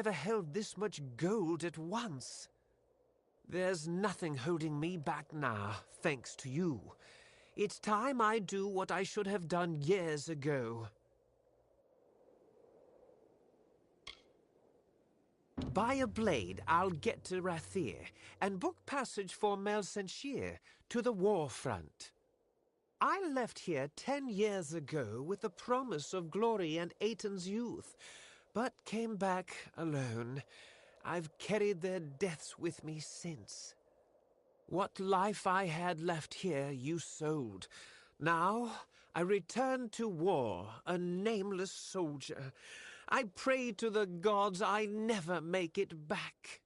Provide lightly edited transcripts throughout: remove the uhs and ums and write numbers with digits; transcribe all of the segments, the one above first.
never held this much gold at once. There's nothing holding me back now, thanks to you. It's time I do what I should have done years ago. Buy a blade, I'll get to Rathir, and book passage for Melsenshir to the war front. I left here 10 years ago with the promise of glory and Aiton's youth, but came back alone. I've carried their deaths with me since. What life I had left here you sold. Now I return to war, a nameless soldier. I pray to the gods I never make it back.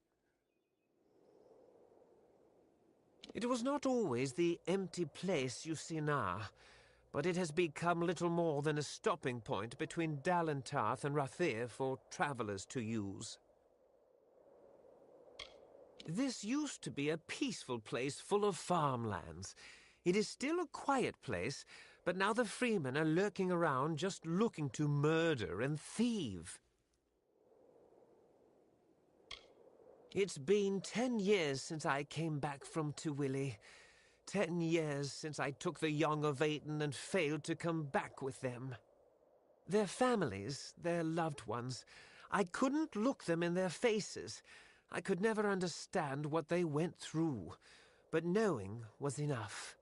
It was not always the empty place you see now, but it has become little more than a stopping point between Dalentarth and Rathir for travelers to use. This used to be a peaceful place full of farmlands. It is still a quiet place, but now the freemen are lurking around just looking to murder and thieve. It's been 10 years since I came back from Tywilly. 10 years since I took the young of Aiton and failed to come back with them. Their families, their loved ones, I couldn't look them in their faces. I could never understand what they went through, but knowing was enough.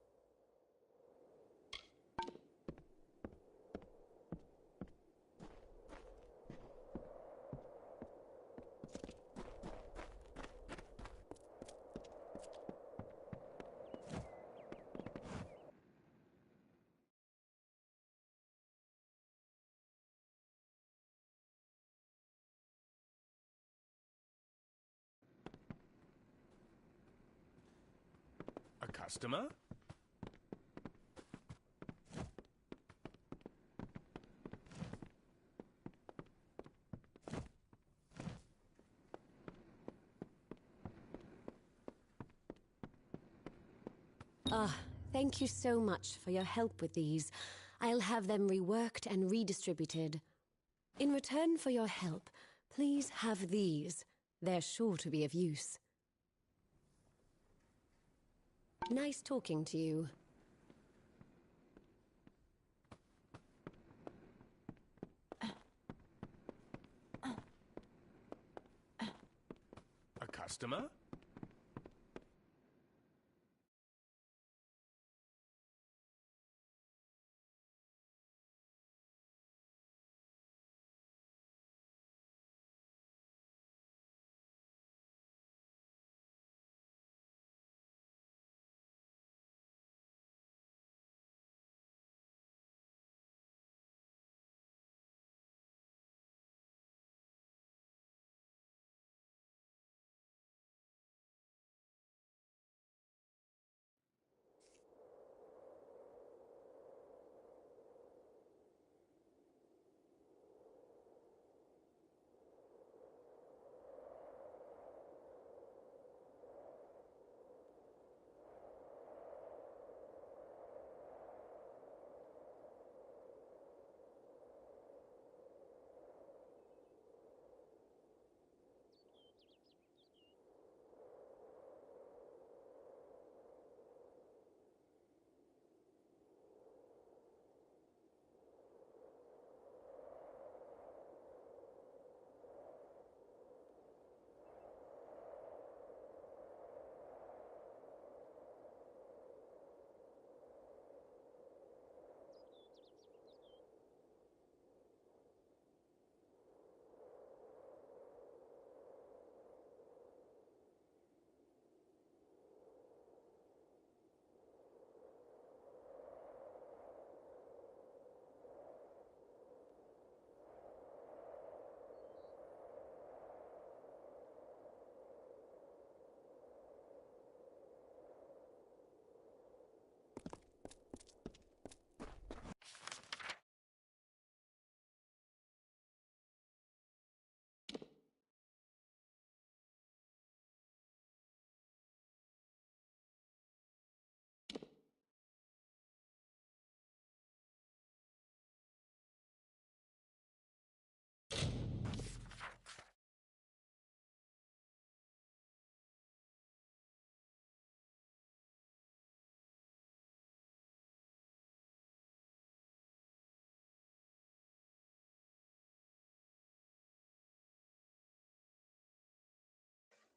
A customer? Thank you so much for your help with these. I'll have them reworked and redistributed. In return for your help, please have these. They're sure to be of use. Nice talking to you. A customer?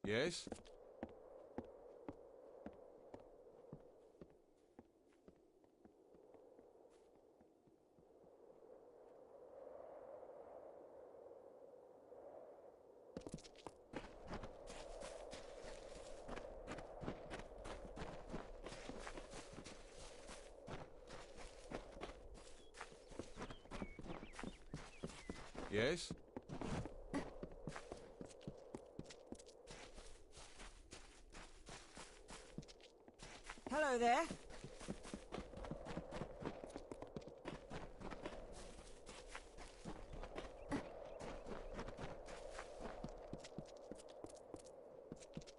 Yes? Yes? Hello there.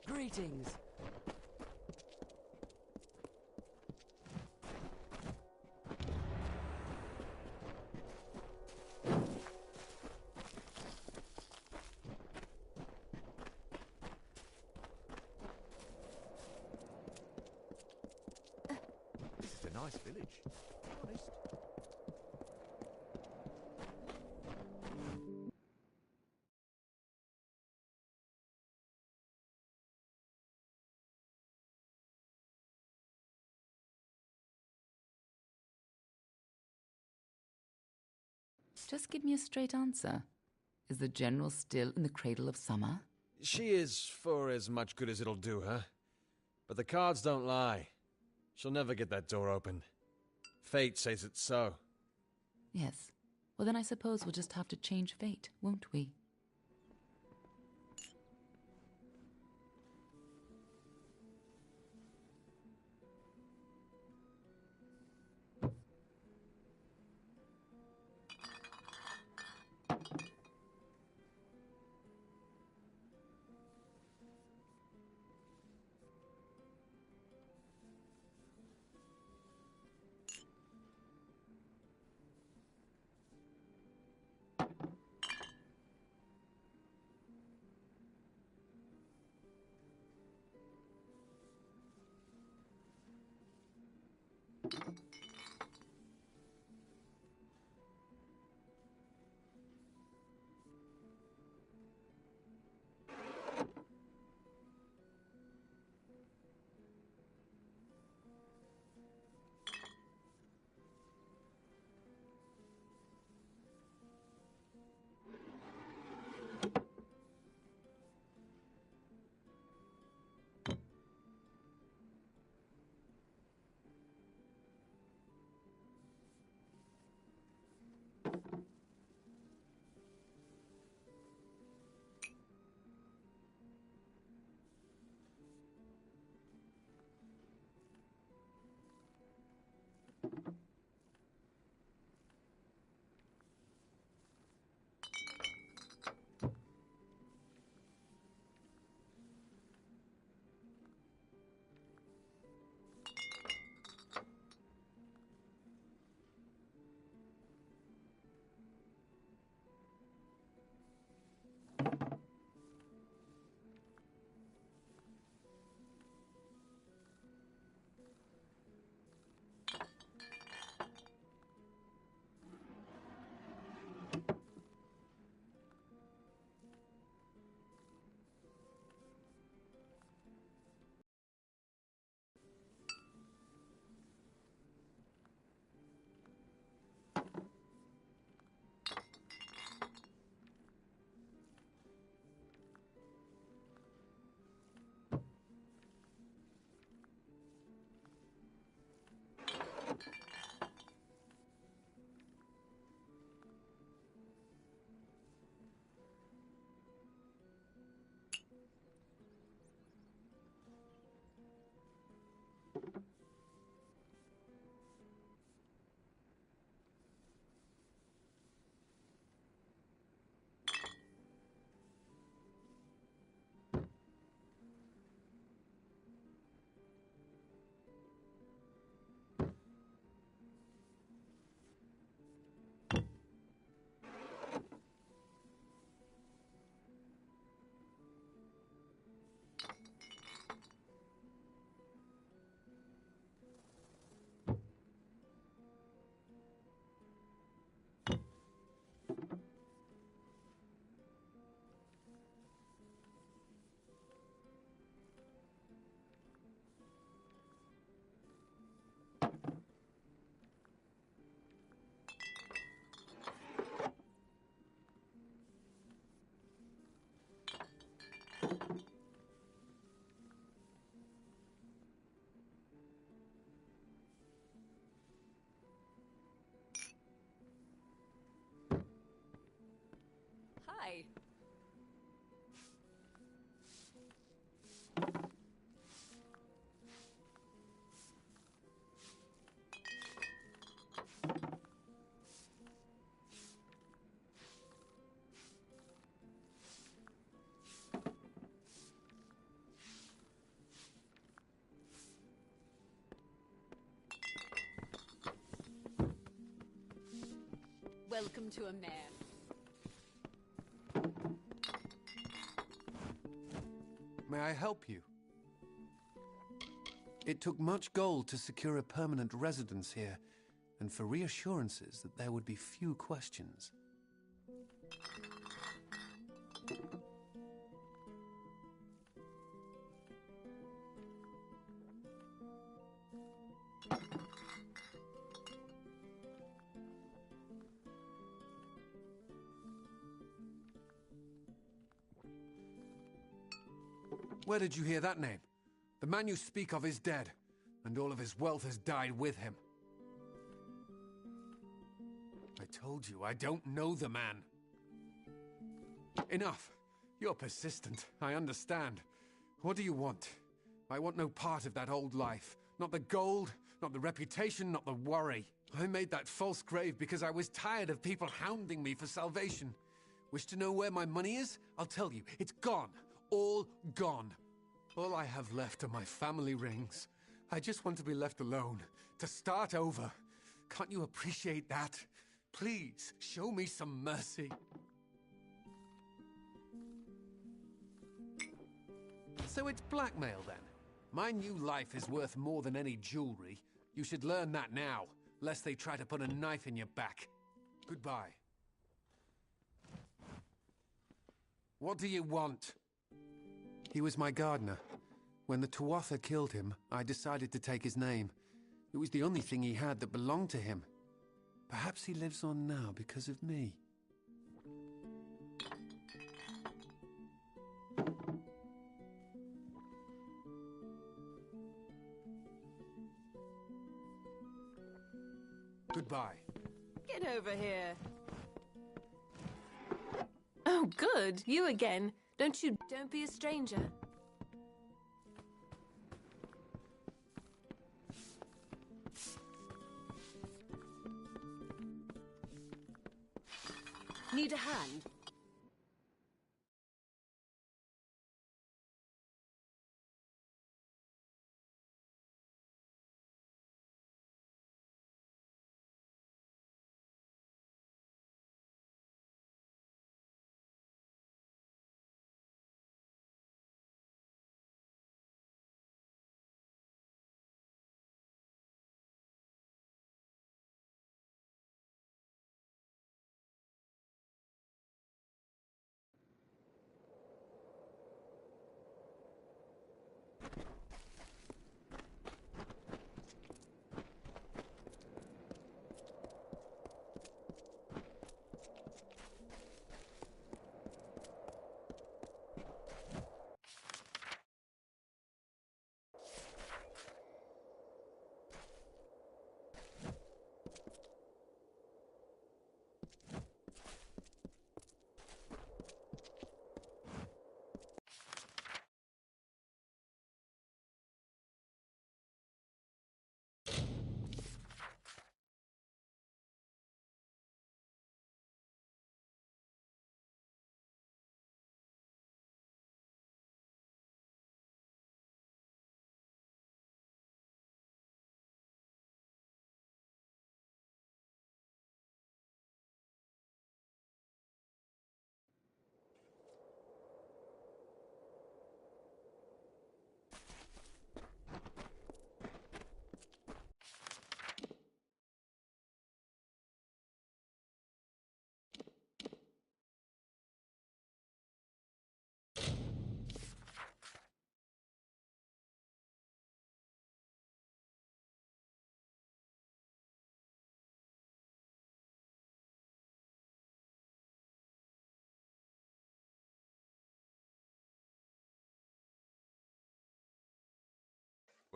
Greetings. This is a nice village. Honest. Just give me a straight answer. Is the General still in the cradle of summer? She is for as much good as it'll do her. But the cards don't lie. She'll never get that door open. Fate says it's so. Yes. Well, then I suppose we'll just have to change fate, won't we? way! Welcome to a mare. May I help you? It took much gold to secure a permanent residence here, and for reassurances that there would be few questions. Where did you hear that name? The man you speak of is dead, and all of his wealth has died with him. I told you, I don't know the man. Enough. You're persistent, I understand. What do you want? I want no part of that old life. Not the gold, not the reputation, not the worry. I made that false grave because I was tired of people hounding me for salvation. Wish to know where my money is? I'll tell you, it's gone. All gone. All I have left are my family rings. I just want to be left alone, to start over. Can't you appreciate that? Please, show me some mercy. So it's blackmail then? My new life is worth more than any jewelry. You should learn that now, lest they try to put a knife in your back. Goodbye. What do you want? He was my gardener. When the Tuatha killed him, I decided to take his name. It was the only thing he had that belonged to him. Perhaps he lives on now because of me. Goodbye. Get over here. Oh, good. You again. Don't be a stranger. Need a hand?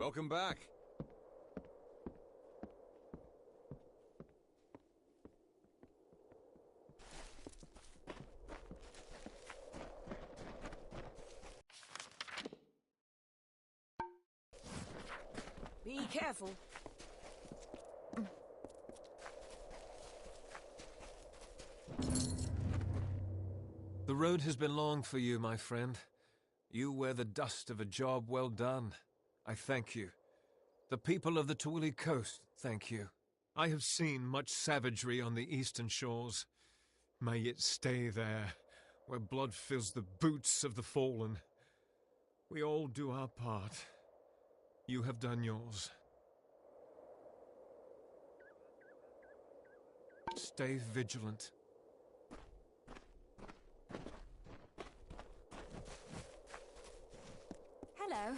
Welcome back. careful. The road has been long for you, my friend. You wear the dust of a job well done. I thank you. The people of the Tuuli coast thank you. I have seen much savagery on the eastern shores. May it stay there, where blood fills the boots of the fallen. We all do our part. You have done yours. Stay vigilant. Hello.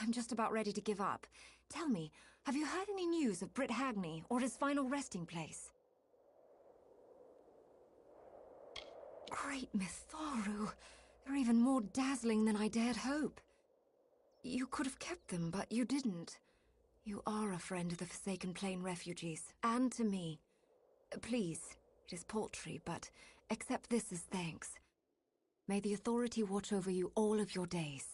I'm just about ready to give up. Tell me, have you heard any news of Britt Hagney or his final resting place? Great Mithoru! They're even more dazzling than I dared hope. You could have kept them, but you didn't. You are a friend of the Forsaken Plain refugees, and to me. Please, it is paltry, but accept this as thanks. May the Authority watch over you all of your days.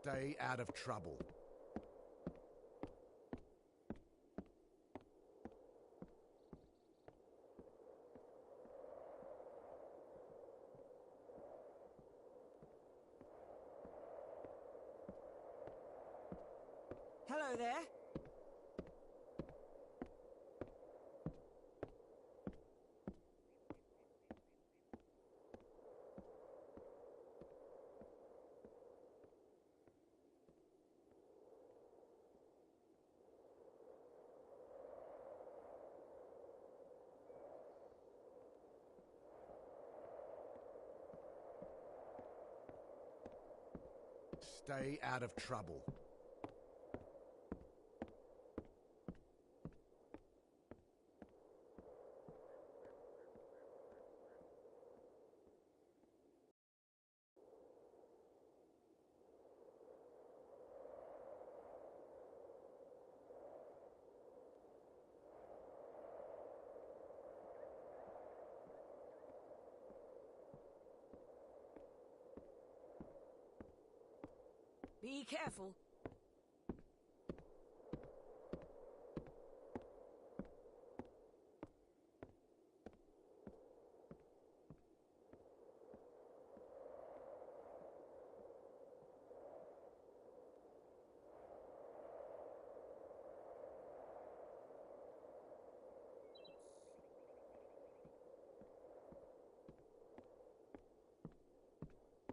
Stay out of trouble. Hello there. Stay out of trouble. Be careful.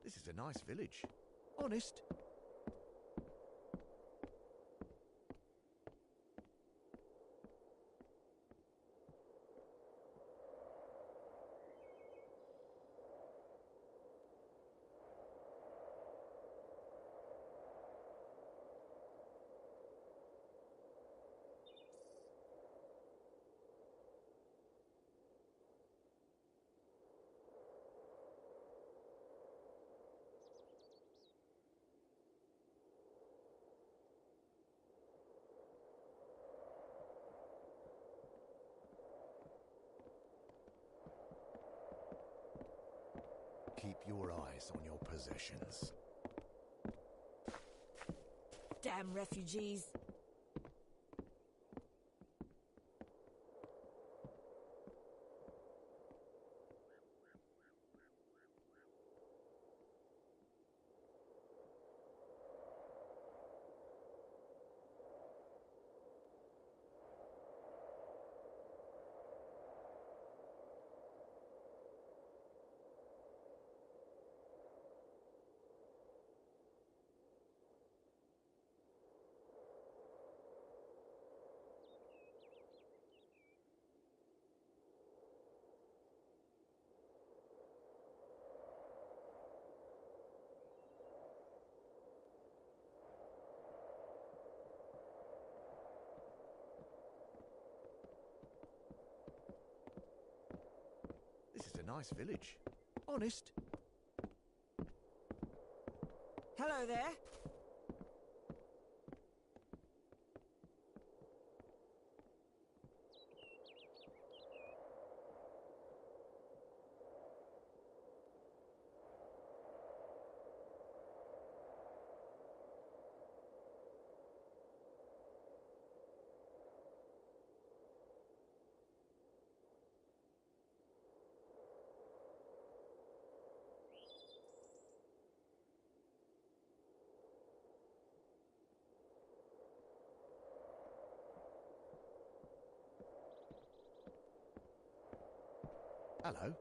This is a nice village. Honest. Keep your eyes on your possessions. Damn refugees. This is a nice village. Honest. Hello there. Hello.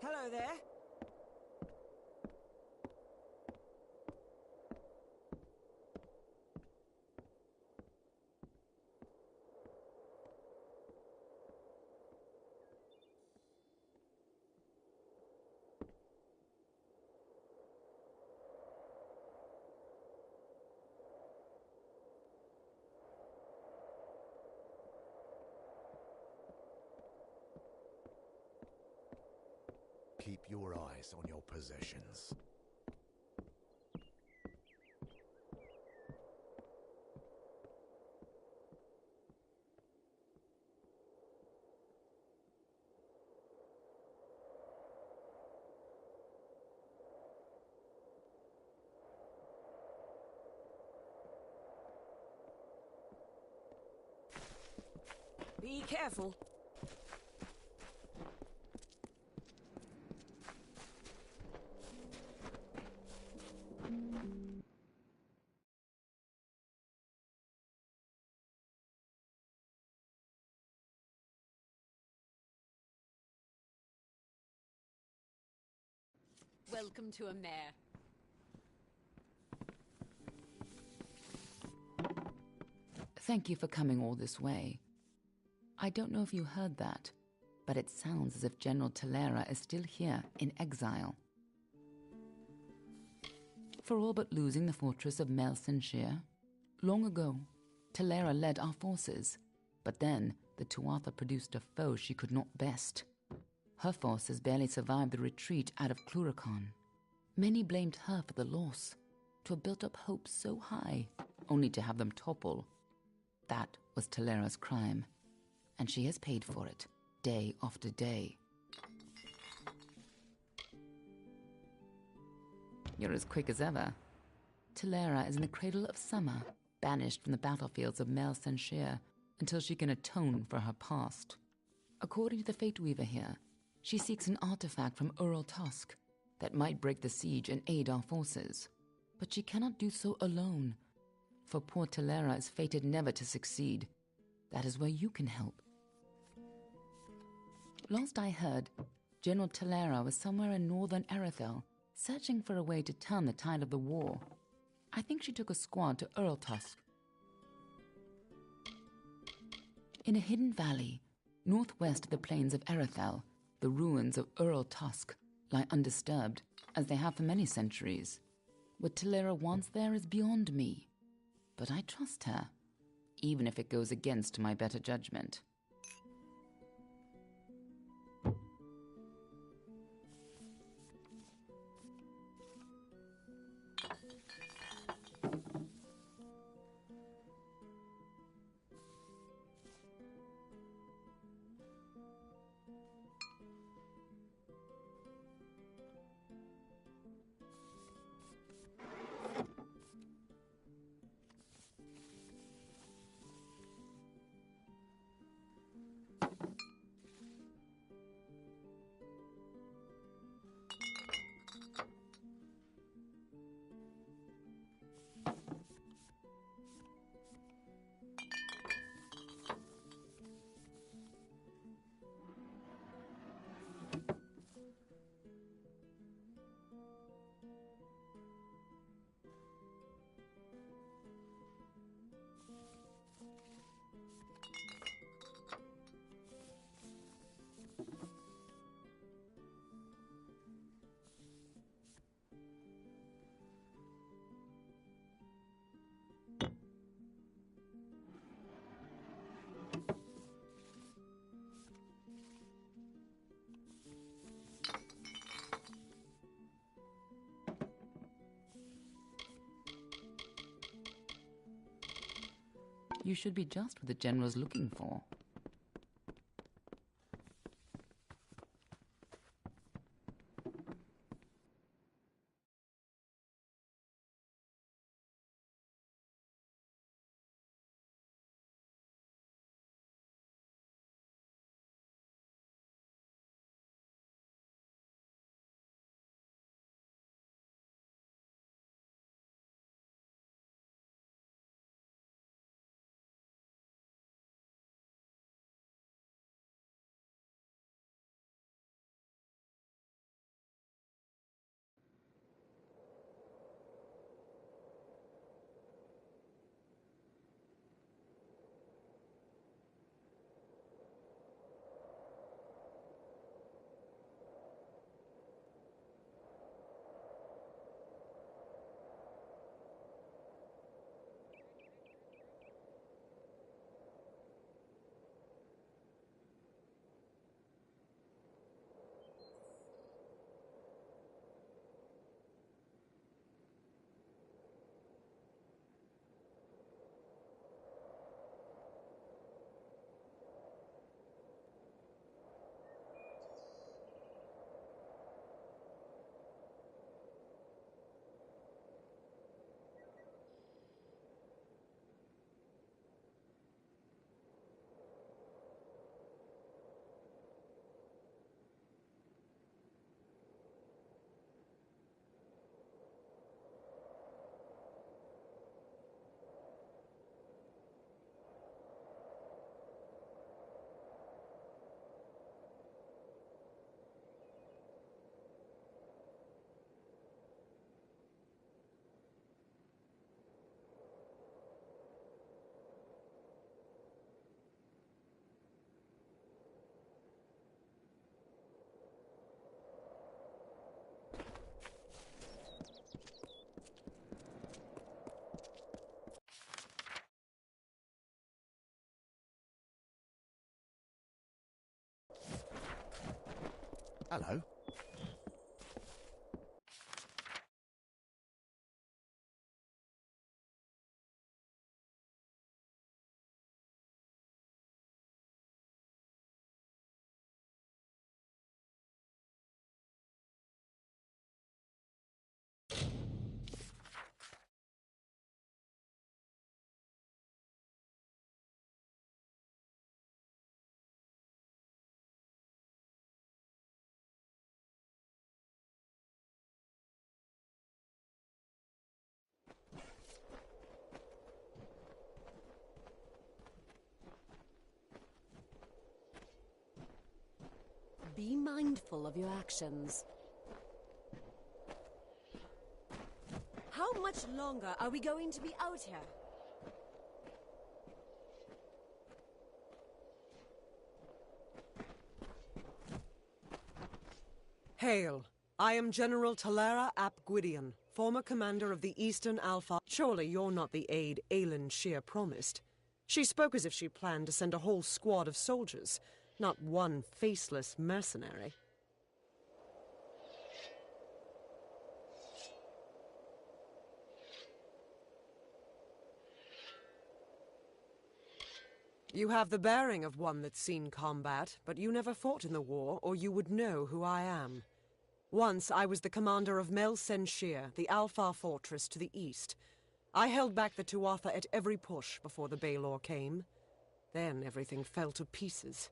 Hello there. Keep your eyes on your possessions. Be careful. Welcome to a mare. Thank you for coming all this way. I don't know if you heard that, but it sounds as if General Talera is still here in exile. For all but losing the fortress of Melsenshire, long ago, Talera led our forces, but then the Tuatha produced a foe she could not best. Her forces barely survived the retreat out of Cluracan. Many blamed her for the loss, to have built up hopes so high, only to have them topple. That was Talera's crime, and she has paid for it, day after day. You're as quick as ever. Talera is in the cradle of summer, banished from the battlefields of Melsenshire until she can atone for her past. According to the Fate Weaver here, she seeks an artifact from Ural Tusk that might break the siege and aid our forces. But she cannot do so alone, for poor Talera is fated never to succeed. That is where you can help. Last I heard, General Talera was somewhere in northern Erethel, searching for a way to turn the tide of the war. I think she took a squad to Ural Tusk. In a hidden valley, northwest of the plains of Erethel, the ruins of Ural Tusk lie undisturbed, as they have for many centuries. What Talera wants there is beyond me. But I trust her, even if it goes against my better judgment. You should be just what the General's looking for. Hello. Be mindful of your actions. How much longer are we going to be out here? Hail. I am General Talera ap Gwydion, former commander of the Eastern Alpha. Surely you're not the aide Aelin Shear promised. She spoke as if she planned to send a whole squad of soldiers, not one faceless mercenary. You have the bearing of one that's seen combat, but you never fought in the war, or you would know who I am. Once I was the commander of Mel Senshir, the Alfar fortress to the east. I held back the Tuatha at every push before the Baelor came. Then everything fell to pieces.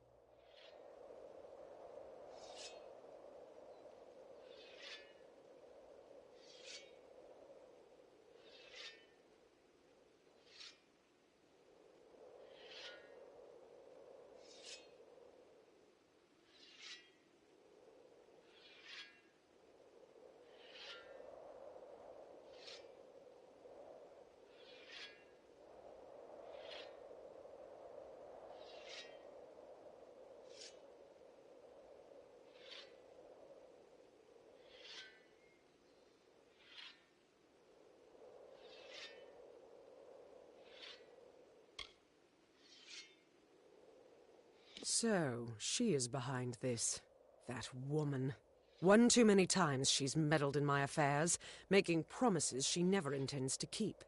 So, she is behind this. That woman. One too many times she's meddled in my affairs, making promises she never intends to keep.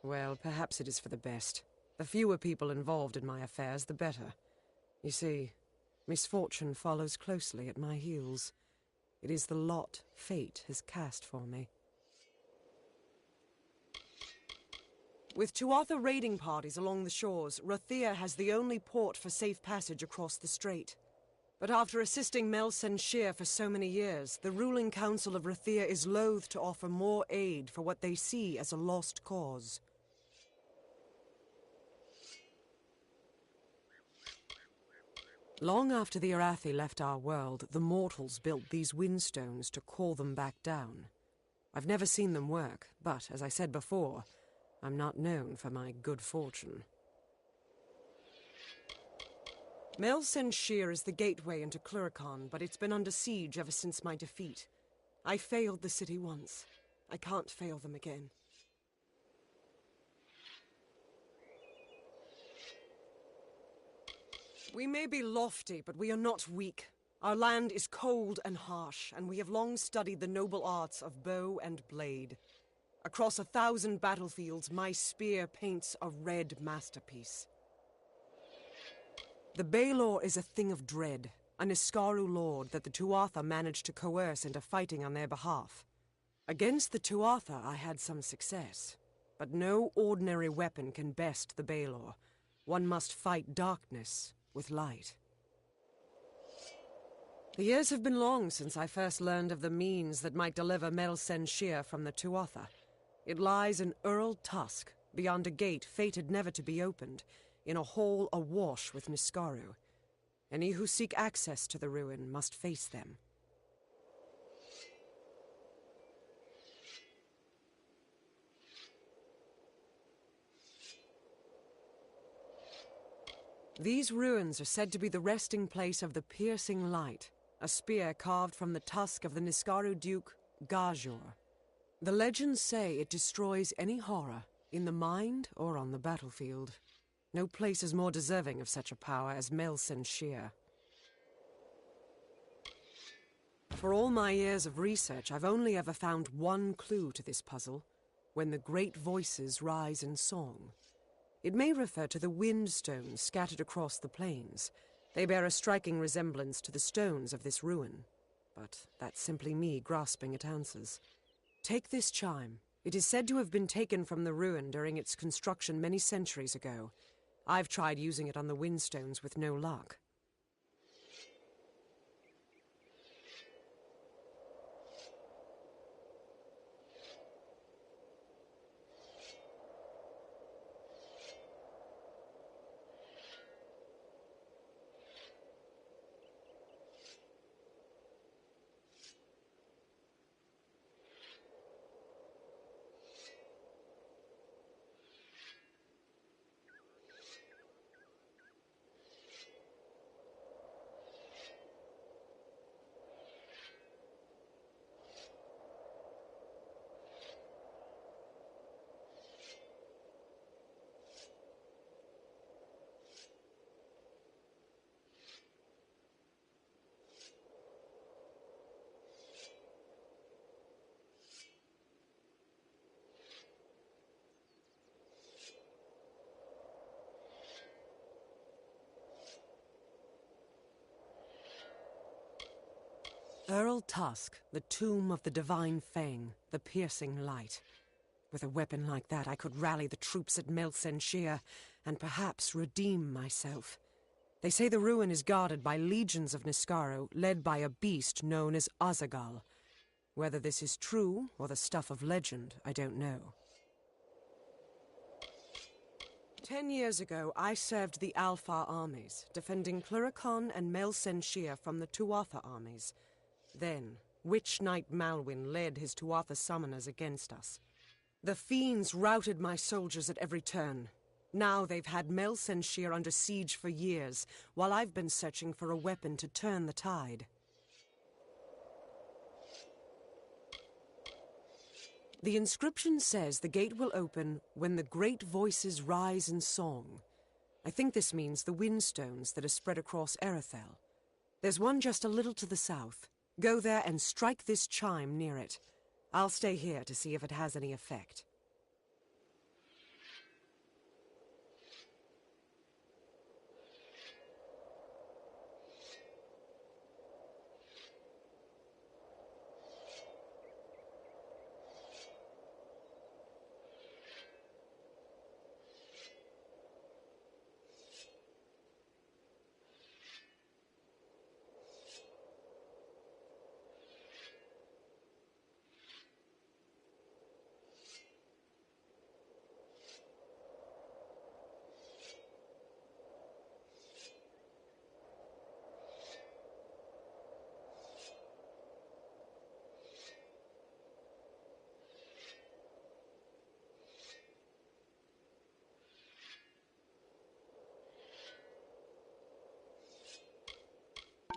Well, perhaps it is for the best. The fewer people involved in my affairs, the better. You see, misfortune follows closely at my heels. It is the lot fate has cast for me. With Tuatha raiding parties along the shores, Rathir has the only port for safe passage across the strait. But after assisting Mel Senshir for so many years, the ruling council of Rathir is loath to offer more aid for what they see as a lost cause. Long after the Arathi left our world, the mortals built these windstones to call them back down. I've never seen them work, but, as I said before, I'm not known for my good fortune. Mel Senshir is the gateway into Cluricon, but it's been under siege ever since my defeat. I failed the city once. I can't fail them again. We may be lofty, but we are not weak. Our land is cold and harsh, and we have long studied the noble arts of bow and blade. Across 1,000 battlefields, my spear paints a red masterpiece. The Baelor is a thing of dread, a Niskaru lord that the Tuatha managed to coerce into fighting on their behalf. Against the Tuatha, I had some success, but no ordinary weapon can best the Baelor. One must fight darkness with light. The years have been long since I first learned of the means that might deliver Mel Senshir from the Tuatha. It lies in Earl Tusk, beyond a gate fated never to be opened, in a hall awash with Niskaru. Any who seek access to the ruin must face them. These ruins are said to be the resting place of the Piercing Light, a spear carved from the tusk of the Niskaru Duke, Gajor. The legends say it destroys any horror, in the mind or on the battlefield. No place is more deserving of such a power as Mel Senshir. For all my years of research, I've only ever found one clue to this puzzle: when the great voices rise in song. It may refer to the wind stones scattered across the plains. They bear a striking resemblance to the stones of this ruin. But that's simply me grasping at answers. Take this chime. It is said to have been taken from the ruin during its construction many centuries ago. I've tried using it on the windstones with no luck. Earl Tusk, the tomb of the divine fang, the piercing light. With a weapon like that, I could rally the troops at Melsenshir and perhaps redeem myself. They say the ruin is guarded by legions of Niskaro, led by a beast known as Azagal. Whether this is true or the stuff of legend, I don't know. 10 years ago, I served the Alpha armies, defending Cluricon and Melsenshir from the Tuatha armies. Then, Witch Knight Malwyn led his Tuatha summoners against us. The fiends routed my soldiers at every turn. Now they've had Melsenshir under siege for years, while I've been searching for a weapon to turn the tide. The inscription says the gate will open when the great voices rise in song. I think this means the windstones that are spread across Erethel. There's one just a little to the south. Go there and strike this chime near it. I'll stay here to see if it has any effect.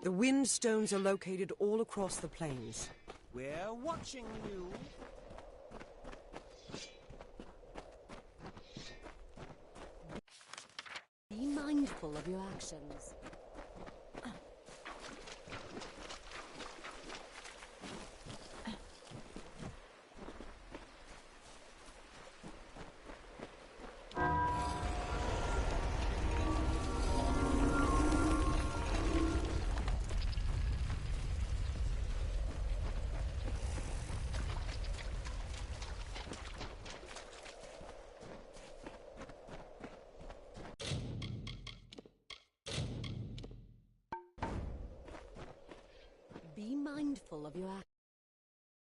The windstones are located all across the plains. We're watching you. Be mindful of your actions. Be mindful of your actions.